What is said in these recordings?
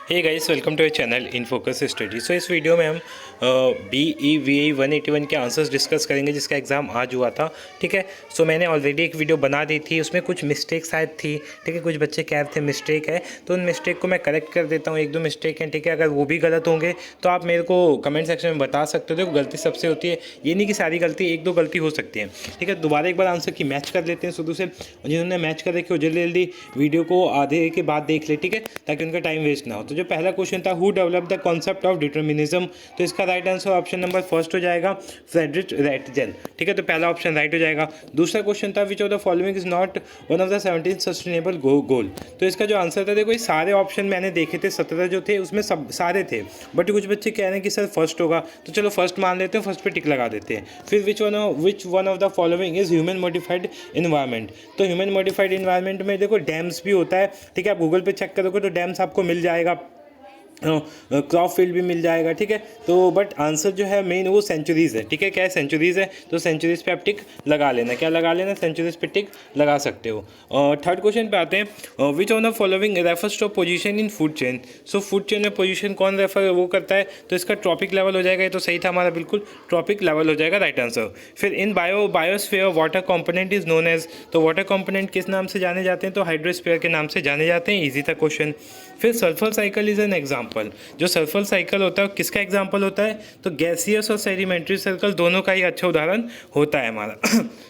Hey guys, welcome to your channel in focus study. So इस video में हम BEVA 181 के आंसर्स डिस्कस करेंगे जिसका एग्ज़ाम आज हुआ था। ठीक है, सो मैंने ऑलरेडी एक वीडियो बना दी थी, उसमें कुछ मिस्टेक शायद थी। ठीक है, कुछ बच्चे कह रहे थे मिस्टेक है, तो उन मिस्टेक को मैं करेक्ट कर देता हूँ। एक दो मिस्टेक हैं, ठीक है, अगर वो भी गलत होंगे तो आप मेरे को कमेंट सेक्शन में बता सकते हो। गलती सबसे होती है, ये नहीं कि सारी गलती, एक दो गलती हो सकती है। ठीक है, दोबारा एक बार आंसर की मैच कर लेते हैं शुरू से। जिन्होंने मैच कर रखे हो जल्दी जल्दी वीडियो को आधे के बाद देख ले, ठीक है, ताकि उनका टाइम वेस्ट ना हो। तो जो पहला क्वेश्चन था, who develop the concept of determinism, तो इसका right answer option number first हो जाएगा, फ्रेडरिक रैटजेन। ठीक है, तो पहला ऑप्शन राइट हो जाएगा। दूसरा क्वेश्चन था, which of the following is not one of the 17 sustainable goal, तो इसका जो आंसर था, देखो ये सारे ऑप्शन मैंने देखे थे, 17 जो थे उसमें सब सारे थे, बट कुछ बच्चे कह रहे हैं कि सर फर्स्ट होगा, तो चलो फर्स्ट मान लेते हैं, फर्स्ट पे टिक लगा देते हैं। फिर विच one of the following is human modified environment, तो ह्यूमन मॉडिफाइड इन्वायरमेंट में देखो डैम्स भी होता है। ठीक है, आप गूगल पे चेक करोगे तो डैम्स आपको मिल जाएगा, क्रॉप फील्ड भी मिल जाएगा। ठीक है, तो बट आंसर जो है मेन वो सेंचुरीज़ है। ठीक है, क्या है, सेंचुरीज़ है, तो सेंचुरीज़ पे आप टिक लगा लेना। क्या लगा लेना, सेंचुरीज़ पे टिक लगा सकते हो। थर्ड क्वेश्चन पे आते हैं, which of the following refers to position in food chain, so food chain में पोजीशन कौन रेफर वो करता है, तो इसका ट्रॉपिक लेवल हो जाएगा। ये तो सही था हमारा, बिल्कुल ट्रॉपिक लेवल हो जाएगा राइट आंसर। फिर in biosphere water component is known as, तो वाटर कॉम्पोनेंट किस नाम से जाने जाते हैं, तो हाइड्रोस्फीयर के नाम से जाने जाते हैं। ईजी था क्वेश्चन। फिर sulphur cycle is an example, जो सल्फर साइकिल होता है किसका एग्जाम्पल होता है, तो गैसियस और सेडिमेंट्री सर्कल दोनों का ही अच्छा उदाहरण होता है हमारा।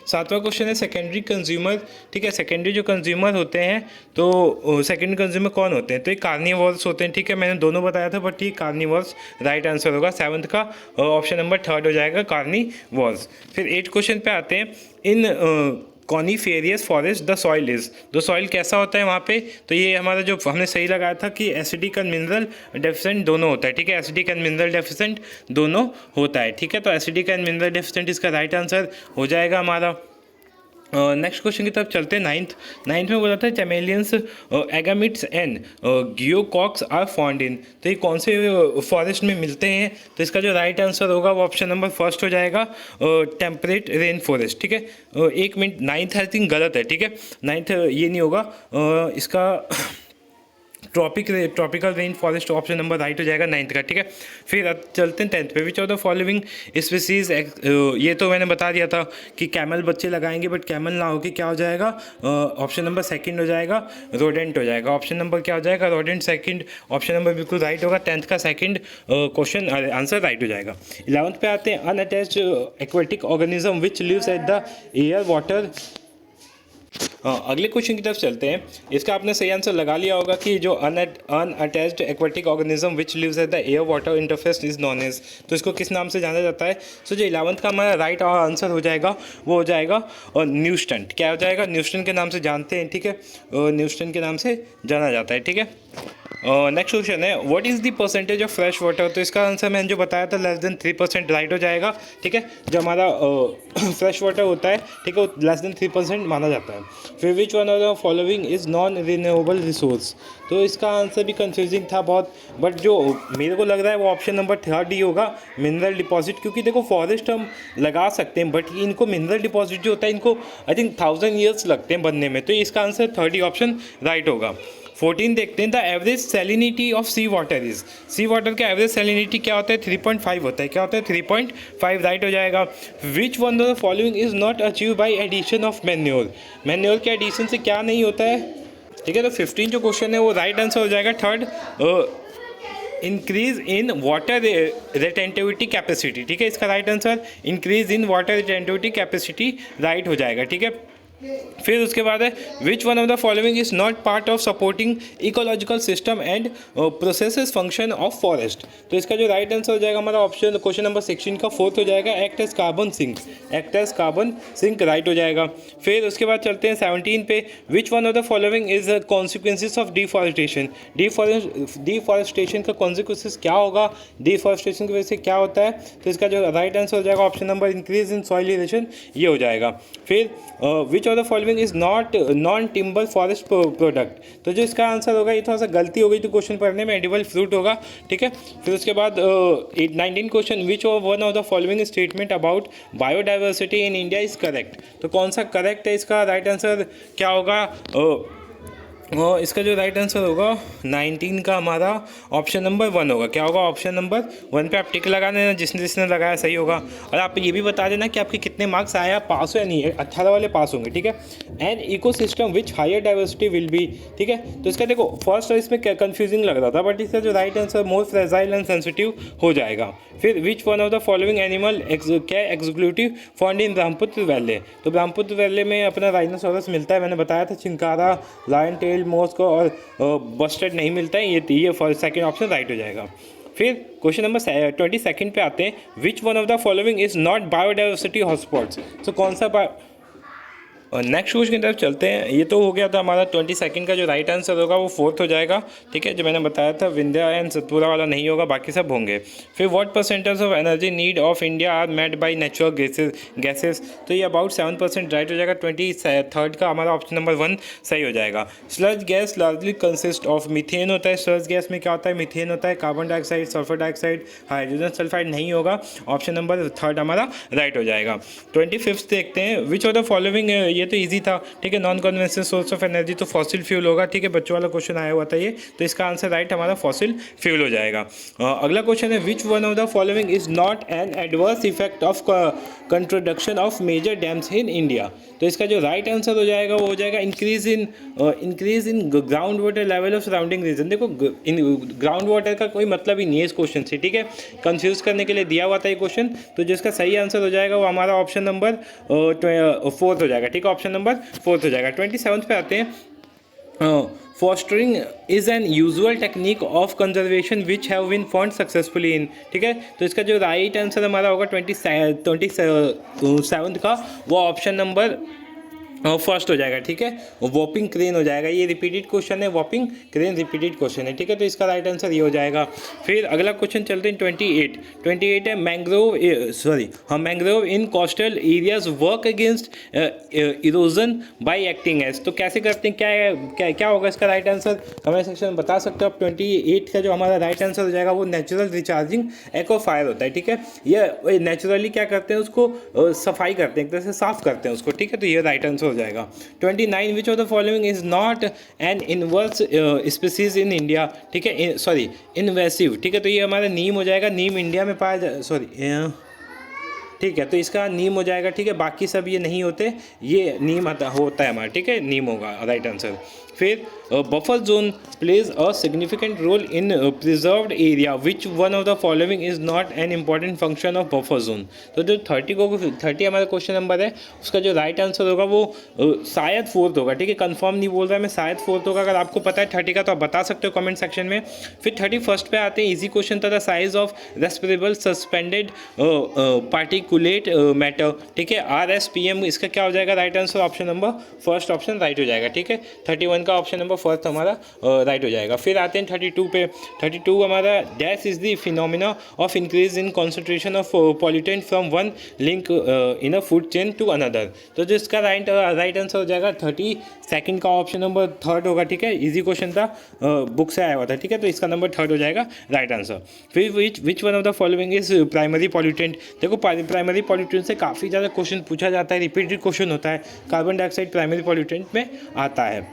सातवां क्वेश्चन है सेकेंडरी कंज्यूमर। ठीक है, सेकेंडरी जो कंज्यूमर होते हैं, तो सेकेंडरी कंज्यूमर कौन होते हैं, तो ये कार्निवोर्स होते हैं। ठीक है, मैंने दोनों बताया था, बट ये कार्निवोर्स राइट आंसर होगा। सेवंथ का ऑप्शन नंबर थर्ड हो जाएगा, कार्निवोर्स। फिर 8 क्वेश्चन पे आते हैं, इन कॉनिफेरियस फॉरेस्ट द सॉइल इज, तो सॉइल कैसा होता है वहाँ पे, तो ये हमारा जो हमने सही लगाया था कि एसिडिक एंड मिनरल डेफिशिएंट दोनों होता है। ठीक है, एसिडिक एंड मिनरल डेफिशिएंट दोनों होता है। ठीक है, तो एसिडिक एंड मिनरल डेफिशिएंट इसका राइट आंसर हो जाएगा हमारा। नेक्स्ट क्वेश्चन की तरफ चलते हैं। नाइन्थ में बोला था चैमेलियंस एगामिट्स एंड गियोकॉक्स आर फाउंड इन, तो ये कौन से फॉरेस्ट में मिलते हैं, तो इसका जो राइट आंसर होगा वो ऑप्शन नंबर फर्स्ट हो जाएगा, टेम्परेट रेन फॉरेस्ट। ठीक है, 1 मिनट, नाइन्थ आई थिंक गलत है। ठीक है, नाइन्थ ये नहीं होगा, इसका tropical rain forest option number right हो जाएगा 9th का। ठीक है, फिर अब चलते हैं 10th पे, विच ऑफ द फॉलोइंग स्पीसीज, ये तो मैंने बता दिया था कि कैमल बच्चे लगाएंगे, बट कैमल ना होके क्या हो जाएगा, ऑप्शन नंबर सेकंड हो जाएगा, रोडेंट हो जाएगा। ऑप्शन नंबर क्या हो जाएगा, रोडेंट सेकंड, ऑप्शन नंबर बिल्कुल राइट होगा। 10th का सेकंड क्वेश्चन आंसर राइट हो जाएगा। 11th पे आते हैं, unattached aquatic organism which lives at the air water. अगले क्वेश्चन की तरफ चलते हैं। इसका आपने सही आंसर लगा लिया होगा कि जो unattached aquatic organism which lives at the air water interface is known as, तो इसको किस नाम से जाना जाता है, सो जो 11th का हमारा राइट आंसर हो जाएगा वो हो जाएगा और न्यूस्टन। क्या हो जाएगा, न्यूस्टन के नाम से जानते हैं। ठीक है, न्यूस्टन के नाम से जाना जाता है। ठीक है, नेक्स्ट क्वेश्चन है, what is the percentage of fresh water, तो इसका आंसर मैंने जो बताया था लेस देन 3% राइट हो जाएगा। ठीक है, जो हमारा फ्रेश वाटर होता है, ठीक है, वो लेस देन 3% माना जाता है। फिर विच one of the following is non renewable resource, तो इसका आंसर भी कंफ्यूजिंग था बहुत, बट जो मेरे को लग रहा है वो ऑप्शन नंबर थर्ड ही होगा, मिनरल डिपॉजिट। क्योंकि देखो फॉरेस्ट हम लगा सकते हैं, बट इनको मिनरल डिपॉजिट जो होता है इनको आई थिंक 1000 ईयर्स लगते हैं बनने में, तो इसका आंसर थर्ड ही ऑप्शन राइट होगा। 14 देखते हैं, the average salinity of sea water is, sea water का एवरेज सैलिनिटी क्या होता है, 3.5 होता है। क्या होता है, 3.5 राइट हो जाएगा। Which one of the following is not achieve by addition of manure, manure के एडिशन से क्या नहीं होता है। ठीक है, तो 15 जो क्वेश्चन है वो राइट आंसर हो जाएगा third, increase in water retentivity capacity. ठीक है, इसका right answer increase in water retentivity capacity right हो जाएगा। ठीक है, फिर उसके बाद है, which one of the following is not part of supporting ecological system and processes function of forest, तो इसका जो राइट आंसर हो जाएगा हमारा ऑप्शन क्वेश्चन नंबर 16 का फोर्थ हो जाएगा, act as carbon sink, act as carbon sink right हो जाएगा। फिर उसके बाद चलते हैं 17 पे, which one of the following is consequences of deforestation, deforestation का कॉन्सिक्वेंसेज क्या होगा, डिफॉरेस्टेशन की वजह से क्या होता है, तो इसका जो राइट आंसर हो जाएगा option number increase in soil aeration, ये हो जाएगा। फिर which of the following is not non timber forest product, तो जो इसका आंसर होगा, ये थोड़ा सा गलती हो गई तो क्वेश्चन पढ़ने में, एडिबल फ्रूट होगा। ठीक है, फिर उसके बाद 19 question, which one of the following statement about biodiversity in India is correct, तो कौन सा करेक्ट है, इसका राइट आंसर क्या होगा, और इसका जो राइट आंसर होगा 19 का हमारा ऑप्शन नंबर 1 होगा। क्या होगा? ऑप्शन नंबर 1 पे आप टिक लगा देना, जिसने जिसने लगाया सही होगा। और आप ये भी बता देना कि आपके कितने मार्क्स आए, आप पास हो या नहीं है। 18 वाले पास होंगे, ठीक है। An ecosystem which higher diversity will be, ठीक है। तो इसका देखो फर्स्ट इसमें कंफ्यूजिंग लग रहा था, बट इसका जो right answer more fragile and sensitive हो जाएगा। फिर विच one of the following animal क्या एग्जीक्यूटिव फाउंड इन ब्रह्मपुत्र वैले। तो ब्रह्मपुत्र वैले में अपना राइनोसोरस मिलता है, मैंने बताया था। चिंकारा, लायन टेल, मोस्क और बस्टर्ड नहीं मिलता है। ये सेकंड ऑप्शन राइट हो जाएगा। फिर क्वेश्चन नंबर 22 पे आते हैं। Which one of the following is not biodiversity hotspots. तो कौन सा और नेक्स्ट क्वेश्चन की तरफ चलते हैं। ये तो हो गया था हमारा 22 का जो राइट आंसर होगा वो 4th हो जाएगा, ठीक है। जो मैंने बताया था विंध्या एंड सतपुरा वाला नहीं होगा, बाकी सब होंगे। फिर what percentage of energy need of India are met by natural gases. तो ये अबाउट 7% राइट हो जाएगा। 23rd का हमारा ऑप्शन नंबर 1 सही हो जाएगा। Sludge gas largely consist of methane होता है। स्लज गैस में क्या होता है? मीथेन होता है, carbon dioxide, sulphur dioxide, hydrogen sulphide नहीं होगा। ऑप्शन नंबर 3 हमारा राइट हो जाएगा। 25th देखते हैं। विच ऑफ द फॉलोइंग, ये तो इजी था, ठीक है। Non conventional source of energy तो फॉसिल फ्यूल होगा, ठीक है। बच्चों वाला क्वेश्चन आया हुआ था ये, तो इसका आंसर राइट हमारा फॉसिल फ्यूल हो जाएगा। अगला क्वेश्चन है which one of the following is not an adverse effect of construction of major dams in India. तो इसका जो राइट आंसर हो जाएगा वो हो जाएगा increase in ground water level of surrounding reason. देखो ग्राउंड वाटर का कोई मतलब ही नहीं है इस क्वेश्चन से, ठीक है। कंफ्यूज करने के लिए दिया हुआ था ये क्वेश्चन। तो जिसका सही आंसर हो जाएगा वो हमारा ऑप्शन नंबर 4 हो जाएगा, ठीक है। ऑप्शन नंबर 4 हो जाएगा। 27 पे आते हैं। Fostering is an usual technique of conservation which have been found successfully in, ठीक है। तो इसका जो राइट आंसर हमारा होगा 27 का वो ऑप्शन नंबर फर्स्ट हो जाएगा, ठीक है। वॉपिंग क्रेन हो जाएगा। ये रिपीटेड क्वेश्चन है, वॉपिंग क्रेन रिपीटेड क्वेश्चन है, ठीक है। तो इसका राइट आंसर ये हो जाएगा। फिर अगला क्वेश्चन चलते हैं 28 है। Mangrove in coastal areas work against erosion by acting as. तो कैसे करते हैं, क्या होगा इसका राइट आंसर? कमेंट सेक्शन में बता सकते हो आप। 28 का जो हमारा राइट आंसर हो जाएगा वो नेचुरल रिचार्जिंग एक्वाफायर होता है, ठीक है। ये नेचुरली क्या करते हैं, उसको सफाई करते हैं, एक तरह से साफ करते हैं उसको, ठीक है। तो ये राइट आंसर हो जाएगा। 29 विच of the following is not N inverse species in India, ठीक है। सॉरी इन्वेसिव, ठीक है। तो ये हमारा नीम हो जाएगा। नीम इंडिया में पाया ठीक है। तो इसका नीम हो जाएगा, ठीक है। बाकी सब ये नहीं होते, ये नीम होता है हमारा, ठीक है। नीम होगा राइट आंसर। फिर buffer zone plays a significant role in preserved area which one of the following is not an important function of buffer zone. तो जो 30 हमारा क्वेश्चन नंबर है उसका जो राइट आंसर होगा वो शायद 4th होगा, ठीक है। कंफर्म नहीं बोल रहा है मैं, शायद 4th होगा। अगर आपको पता है 30 का तो आप बता सकते हो कमेंट सेक्शन में। फिर 31st पे आते हैं। इजी क्वेश्चन था। The size of respirable suspended particulate matter, ठीक है। RSPM, इसका क्या हो जाएगा right answer? Option number first option right हो जाएगा, ठीक है। 31 का ऑप्शन नंबर फर्स्ट हमारा राइट हो जाएगा। फिर आते हैं 32 पे। 32 हमारा dash is the phenomena of increase in concentration of pollutant from one link in a food chain to another. तो जो इसका राइट आंसर हो जाएगा 32 का ऑप्शन नंबर 3 होगा, ठीक है। इजी क्वेश्चन था, बुक से आया हुआ था, ठीक है। तो इसका नंबर 3 हो जाएगा राइट आंसर। फिर विच one of the following is primary pollutant. देखो प्राइमरी पॉल्यूटेंट से काफ़ी ज़्यादा क्वेश्चन पूछा जाता है, रिपीटेड क्वेश्चन होता है। कार्बन डाइऑक्साइड प्राइमरी पॉल्यूटेंट में आता है।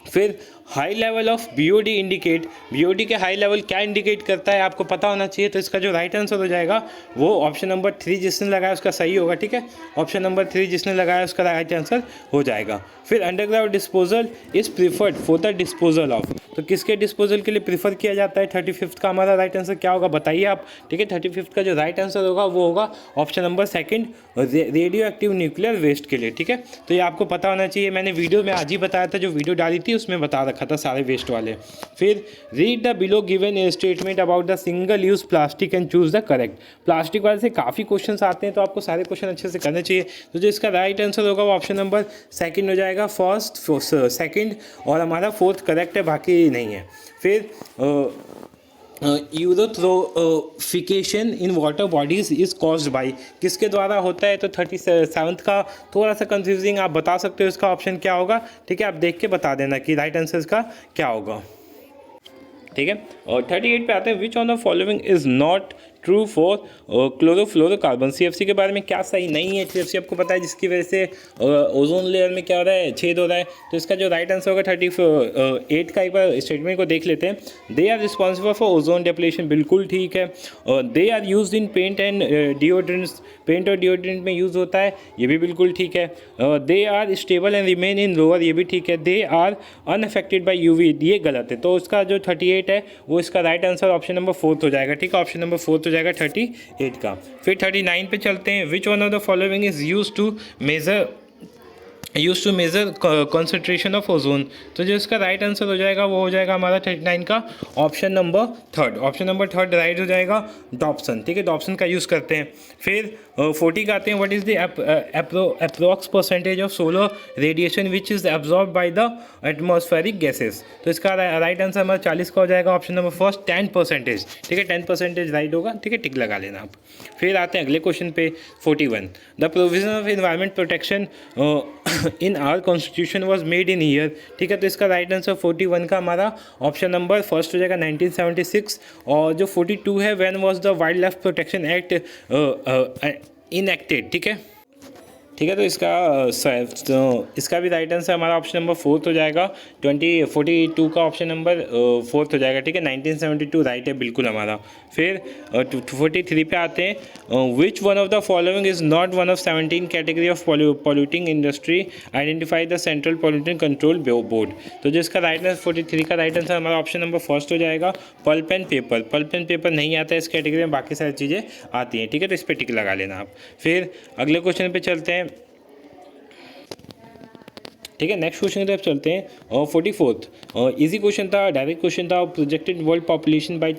फिर high level of BOD indicate, BOD के हाई लेवल क्या इंडिकेट करता है आपको पता होना चाहिए। तो इसका जो राइट आंसर हो जाएगा वो ऑप्शन नंबर 3 जिसने लगाया उसका सही होगा, ठीक है। ऑप्शन नंबर 3 जिसने लगाया उसका राइट आंसर हो जाएगा। फिर underground disposal is preferred for the disposal of. तो किसके डिस्पोजल के लिए प्रीफर किया जाता है? 35th का हमारा राइट आंसर क्या होगा बताइए आप, ठीक है। 35th का जो राइट आंसर होगा वो होगा option number 2 radioactive nuclear waste के लिए, ठीक है। तो ये आपको पता होना चाहिए। मैंने वीडियो में आज ही बताया था, जो वीडियो डाली थी उसमें बता रखा था सारे वेस्ट वाले। फिर read the below given statement about the single use plastic and choose the correct. Plastic वाले से काफ़ी क्वेश्चन आते हैं, तो आपको सारे क्वेश्चन अच्छे से करने चाहिए। तो जो इसका राइट आंसर होगा वो ऑप्शन नंबर 2 हो जाएगा। फर्स्ट, सेकंड और हमारा 4th करेक्ट है, बाकी नहीं है। फिर eutrophication in water bodies is caused by, किसके द्वारा होता है? तो 37th का थोड़ा सा कंफ्यूजिंग, आप बता सकते हो इसका ऑप्शन क्या होगा, ठीक है। आप देख के बता देना कि राइट आंसर इसका क्या होगा, ठीक है। और 38 पे आते हैं। Which on the following is not true for chlorofluorocarbon. CFC के बारे में क्या सही नहीं है? CFC आपको पता है जिसकी वजह से ओजोन लेयर में क्या हो रहा है, छेद हो रहा है। तो इसका जो राइट आंसर होगा 38 का एक बार स्टेटमेंट को देख लेते हैं। They are responsible for ozone depletion, बिल्कुल ठीक है। They are use in paint and deodorants, paint और डिओड्रेंट में यूज़ होता है, ये भी बिल्कुल ठीक है। They are stable and remain in lower, ये भी ठीक है। They are unaffected by UV, ये गलत है। तो इसका जो 38 है वो इसका राइट आंसर ऑप्शन नंबर 4 हो जाएगा, ठीक है। ऑप्शन नंबर 4 हो जाएगा 38 का। फिर 39 पे चलते हैं। Which one of the following is use to measure concentration of ozone. तो जो इसका राइट आंसर हो जाएगा वो हो जाएगा हमारा 39 का option number 3। Option number 3 right हो जाएगा, डॉप्सन, ठीक है। डॉप्सन का यूज़ करते हैं। फिर 40 का आते हैं। What is the approx percentage of solar radiation which is absorb by the atmospheric gases. तो इसका राइट आंसर हमारा 40 का हो जाएगा, ऑप्शन नंबर 1 10%, ठीक है। 10% राइट होगा, ठीक है, टिक लगा लेना आप। फिर आते हैं अगले क्वेश्चन पे 41। The provision of environment protection in our constitution was made in year, ठीक है। तो इसका राइट आंसर 41 का हमारा ऑप्शन नंबर 1 हो जाएगा 1976। और जो 42 है, when was the wild life protection act enacted, ठीक है, ठीक है। तो इसका भी राइट आंसर हमारा ऑप्शन नंबर 4 हो जाएगा। 42 का ऑप्शन नंबर 4 हो जाएगा, ठीक है। 1972 राइट है बिल्कुल हमारा। फिर 43 पे आते हैं। Which one of the following is not one of 17 category of polluting industry, identify the central pollution control board. तो जो इसका राइट आंसर 43 का राइट आंसर हमारा ऑप्शन नंबर 1 हो जाएगा, pulp and paper. Pulp and paper नहीं आता है इस कैटेगरी में, बाकी सारी चीज़ें आती हैं, ठीक है। तो इस पर टिक लगा लेना आप। फिर अगले क्वेश्चन पे चलते हैं, ठीक है। नेक्स्ट क्वेश्चन की तरफ चलते हैं। 44 इजी क्वेश्चन था, डायरेक्ट क्वेश्चन था। Projected world population bye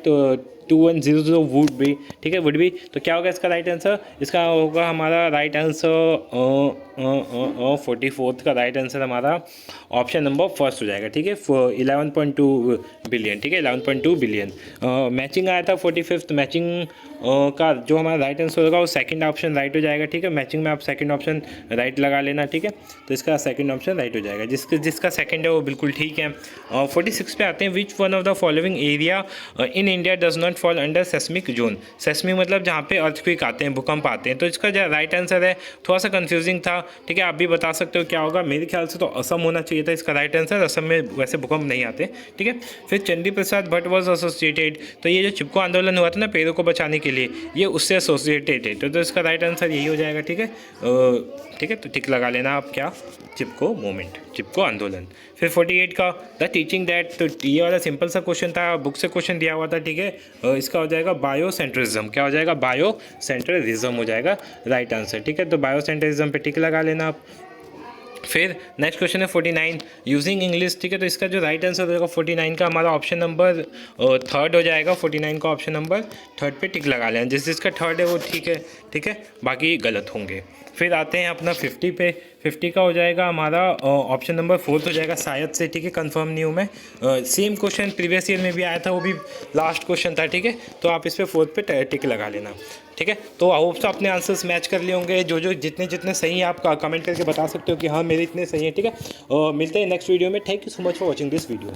2100 would be, ठीक है, वुड बी। तो क्या होगा इसका राइट आंसर? इसका होगा हमारा राइट आंसर 44 का राइट आंसर हमारा ऑप्शन नंबर 1 हो जाएगा, ठीक है। 11.2 बिलियन, ठीक है, 11.2 बिलियन। मैचिंग आया था 45th, मैचिंग का जो हमारा राइट आंसर होगा वो सेकंड ऑप्शन राइट हो जाएगा, ठीक है। मैचिंग में आप सेकंड ऑप्शन राइट लगा लेना, ठीक है। तो इसका सेकंड ऑप्शन राइट हो जाएगा, जिसका सेकंड है वो बिल्कुल ठीक है। 46 पे आते हैं। Which one of the following area in India does not fall under seismic zone. Seismic मतलब जहाँ पे अर्थक्वेक आते हैं, भूकंप आते हैं। तो इसका जो राइट आंसर है, थोड़ा सा कंफ्यूजिंग था, ठीक है। आप भी बता सकते हो क्या होगा। मेरे ख्याल से तो असम होना चाहिए था इसका राइट आंसर। असम में वैसे भूकंप नहीं आते, ठीक है। फिर चंडी प्रसाद भट्ट वॉज एसोसिएटेड। तो ये जो चिपको आंदोलन हुआ था ना पेड़ों को बचाने के लिए, ये उससे एसोसिएटेड है। तो इसका राइट आंसर यही हो जाएगा, ठीक है, ठीक है। तो टिक लगा लेना आप, क्या, चिपको मूवमेंट, चिपको आंदोलन। फिर 48 का द टीचिंग दैट, तो ये वाला सिंपल सा क्वेश्चन था, बुक से क्वेश्चन दिया हुआ था, ठीक है। इसका हो जाएगा बायोसेंट्रिज्म। क्या हो जाएगा? बायोसेंट्रिज्म हो जाएगा राइट आंसर, ठीक है। तो बायोसेंट्रिज्म पे टिक लगा लेना आप। फिर नेक्स्ट क्वेश्चन है 49 यूजिंग इंग्लिश, ठीक है। तो इसका जो राइट आंसर हो जाएगा 49 का हमारा ऑप्शन नंबर 3 हो जाएगा। 49 का ऑप्शन नंबर 3 पे टिक लगा लेना। जिसका 3 है वो ठीक है, ठीक है, बाकी गलत होंगे। फिर आते हैं अपना 50 पे। 50 का हो जाएगा हमारा ऑप्शन नंबर 4 हो जाएगा शायद से, ठीक है, कंफर्म नहीं हूँ मैं। सेम क्वेश्चन प्रीवियस ईयर में भी आया था, वो भी लास्ट क्वेश्चन था, ठीक है। तो आप इस पर 4 पे टिक लगा लेना, ठीक है। तो आई होप सो अपने आंसर्स मैच कर लिए होंगे। जो जितने सही हैं आप कमेंट करके बता सकते हो कि हाँ मेरे इतने सही हैं, ठीक है। मिलते हैं नेक्स्ट वीडियो में। Thank you so much for watching this video.